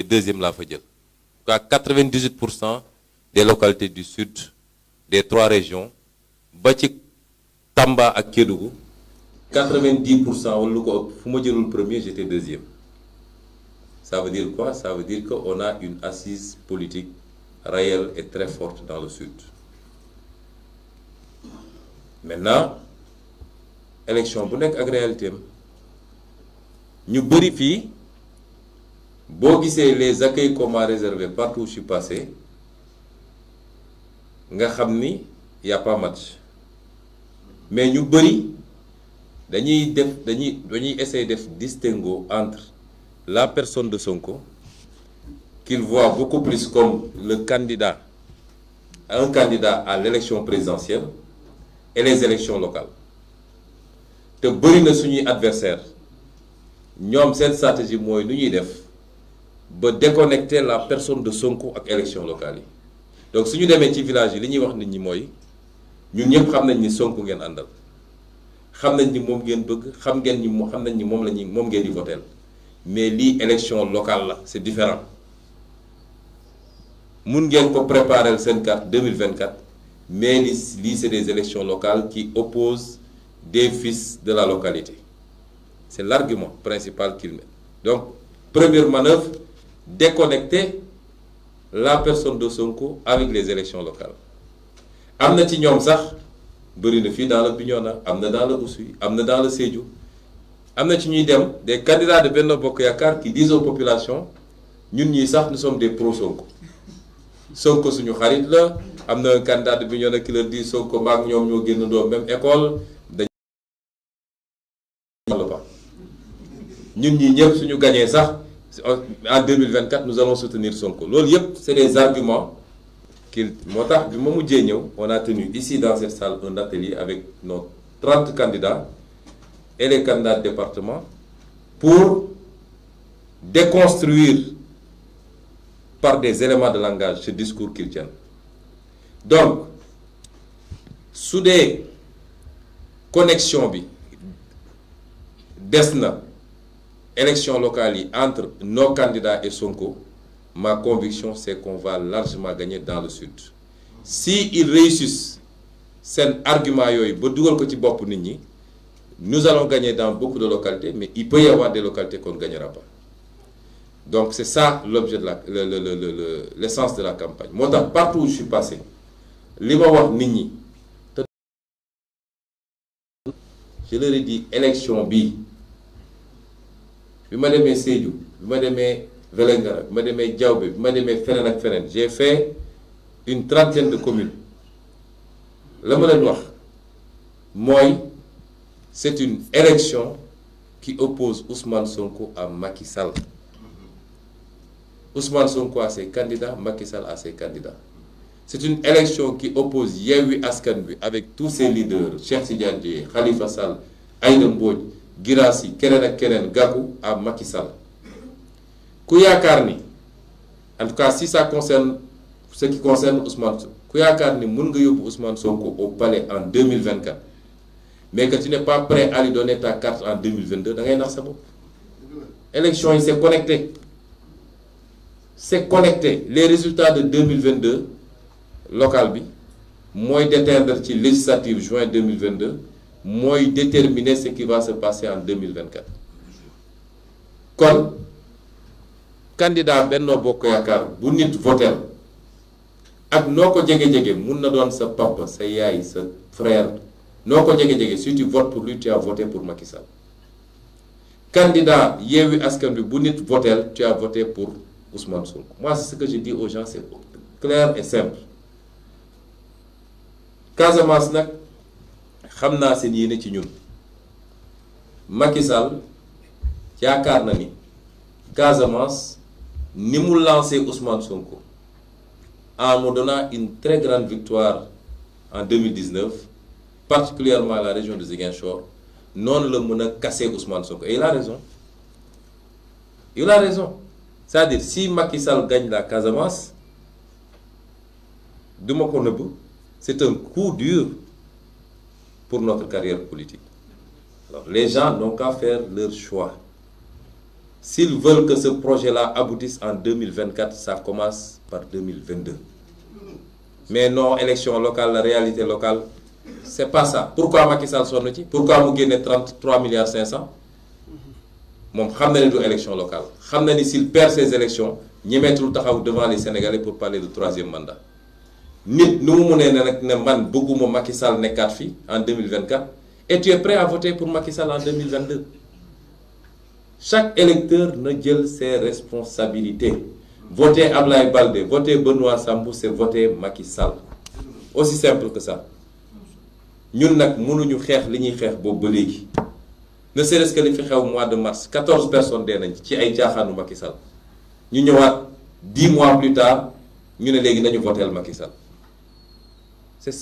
deuxième laa fa jël. En tout cas 98% des localités du sud des 3 régions ba ci Tamba ak Kédougou 90% wala lu ko ëpp fu ma jëlul premier j'étais deuxième. Ça veut dire quoi? Ça veut dire qu'on a une assise politique réelle et très forte dans le sud. Maintenant élection bu nekk ak réalité am ñu bëri fii boo gisee les accueils qu'on m'a réservés partout où je suis passé nga xam ni y a pas match mais ñu bëri dañuy essayer def distinguo entre la personne de Sonko qu'il voit beaucoup plus comme un candidat à l'élection présidentielle et les élections locales te bëri na suñuy adversaire ñoom seen stratégie mooy nu ñuy def ba déconnecter la personne de Sonko ak élection locale yi donc suñu demee ci village yi li ñuy wax nit ñi mooy ñun ñëpp xam nañ ni Sonko ngeen àndal xam nañ ni moom ngeen bëgg xam nañ ni moom ngeen di voter mais lii élection locale la c'est différent mun ngeen ko préparer seen carte 2024 mais lii c'est des élections locales qui opposent des fils de la localité c'est l'argument principal qu'il met. Donc première manœuvre, déconnecter la personne de Sonko avec les élections locales. Am na ci ñoom sax bëri na fii dans le Bignona am na dans le Oussouye am na dans le Sédhiou am na ci ñuy dem des candidats de Benno Bokk Yaakaar qui disent aux populations ñun ñii sax nous sommes des pro Sonko Sonko suñu xarit la am na un candidat de Bignona qui leur dit Sonko maak ñoom ñoo génnandoo même école dañ pas ñun ñii ñëpp suñu gagné sax en 2024 nous allons soutenir Sonko loolu yëpp c'est des arguments moo tax bi ma mujjee ñëw on a tenu ici dans cette salle un atelier avec nos 30 candidats et les candidats de département pour déconstruire par des éléments de langage ce discours qu'ils tiennent. Donc su dee connexion bi des na élection locale yi entre nos candidats et Sonko, ma conviction c'est qu'on va largement gagner dans le sud. Si ils réussissent seen argument yooyu ba dugal ko ci bopp nit ñi nous allons gagner dans beaucoup de localités mais il peut y avoir des localités qu'on ne gagnera pas. Donc c'est ça l'objet de l'essence de la campagne. Moo tax partout où je suis passé li ma wax nit ñi te je leur ai dit élection bi ma demee Sédhiou bi ma demee Vélingara bi ma demee Diaobé bi ma demee feneen ak feneen j'ai fait une 30aine de communes la ma leen wax mooy c'est une élection qui oppose Ousmane Sonko à Macky Sall. Ousmane Sonko a ses candidats, Macky Sall a ses candidats. C'est une élection qui oppose Yewwi Askan Wi avec tous ses leaders Cheikh Tidiane Dièye, Khalifa Sall, Aïda Mbodj, Guirassy keneen ak keneen Gakou à Macky Sall. Ku yaakaar ni en tout cas si ça concerne ce qui concerne Ousmane Sonko ku yaakaar ni mën nga yóbbu Ousmane Sonko au palais en 2024 mais que tu n'es pas prêt à lui donner ta carte en 2022 da ngay nax sa bopp. Élection yi c'est connecté. C'est connecté. Les résultats de 2022 local bi mooy déteindre ci législative juin 2022 mooy déterminer ce qui va se passer en 2024. Kon candidat Benno Bokk Yaakaar bu nit voter ak noo ko jege-jege mun na doon sa papa sa yaay sa frère noo ko jege-jege si tu votes pour lui tu as voté pour Macky Sall. Candidat Yewwi Askan Wi bu nit voter tu as voté pour Ousmane Sonko. Moi c'est ce que je dis aux gens, c'est clair et simple. Casamance nag xam naa seen yéene ci ñun Macky Sall yaakaar na ni Casamance ni mu lancé Ousmane Sonko en me donnant une très grande victoire en 2019 particulièrement la région de Ziguinchor noonu la mën a casser Ousmane Sonko et il a raison. C'est-à-dire si Macky Sall gagne la Casamance duma ko nëbb c'est un coup dur pour notre carrière politique. Alors les gens n'ont qu'à faire leur choix. s'ils veulent que ce projet-là aboutisse en 2024, ça commence par 2022. Mais non, élection locale, la réalité locale, c'est pas ça. Pourquoi Macky Sall sonn ci? Pourquoi mu génne 33 milliards 500? moom xam na ne du élection locale xam na ni s'il perd ces élections ñemeetul taxaw devant les Sénégalais pour parler de troisième mandat. nit nu mu mënee ne nag ne man bëgguma Macky Sall nekkaat fii en 2024 et tu es prêt à voter pour Macky Sall en 2022. Chaque électeur na jël ses responsabilités. Voter Ablaye Baldé, voter Benoît Sambou, c'est voter Macky Sall. Aussi simple que ça. ñun nag mënuñu xeex li ñuy xeex boobu ba léegi ne serait-ce que li fi xew mois de mars 14 personnes dee nañ ci ay jaaxaanu Macky Sall ñu ñëwaat 10 mois plus tard ñu ne léegi nañu voteel Macky Sall. Ce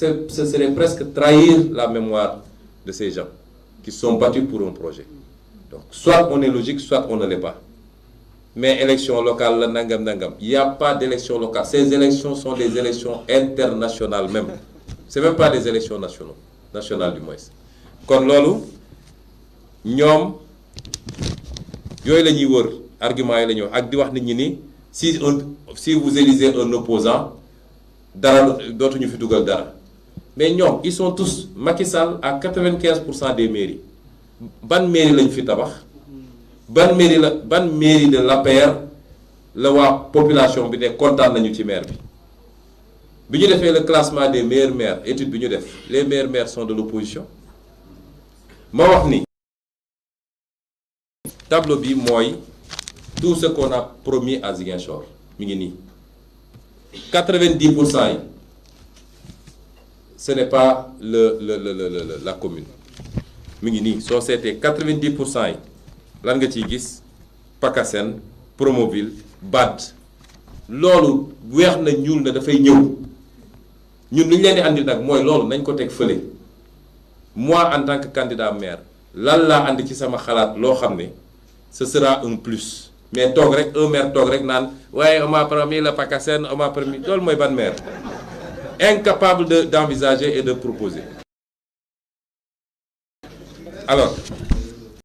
serait presque trahir la mémoire de ces gens qui sont battus pour un projet. Donc soit on est logique, soit on ne l'est pas. Mais élection locale la nangam. Il n'y a pas d'élection locale. Ces élections sont des élections internationales même. C'est même pas des élections nationales du moins. Kon loolu ñoom yooyu la ñuy wër argument yi la ñuy wax ak di wax nit ñi ni si vous élisez un opposant dara dootuñu fi dugal dara mais ñoom ils sont tous Macky Sall à 95% des mairies ban mairie lañ fi tabax ban mairie de l'APR la waa population bi ne kontaan nañu ci maire bi ñu defee le classement des meilleurs maires étude bi ñu def les meilleurs maires sont de l'opposition. ma wax ni tableau bi mooy tout ce qu'on a promis à Ziguinchor mi ngi nii 90% yi ce n'est pas la commune mi ngi nii soo seetee 90% yi lan nga ciy gis PACASEN Promoville BAD loolu weex na ñuul na dafay ñëw ñun lu ñu leen di andi nag mooy loolu nañ ko teg fële moi en tant que candidat maire lan laa andi ci sama xalaat loo xam ne ce sera un plus mais toog rek un maire toog rek naan waaye on m'a promis le PACASEN on m'a promis loolu mooy ban maire incapable d'envisager et de proposer alors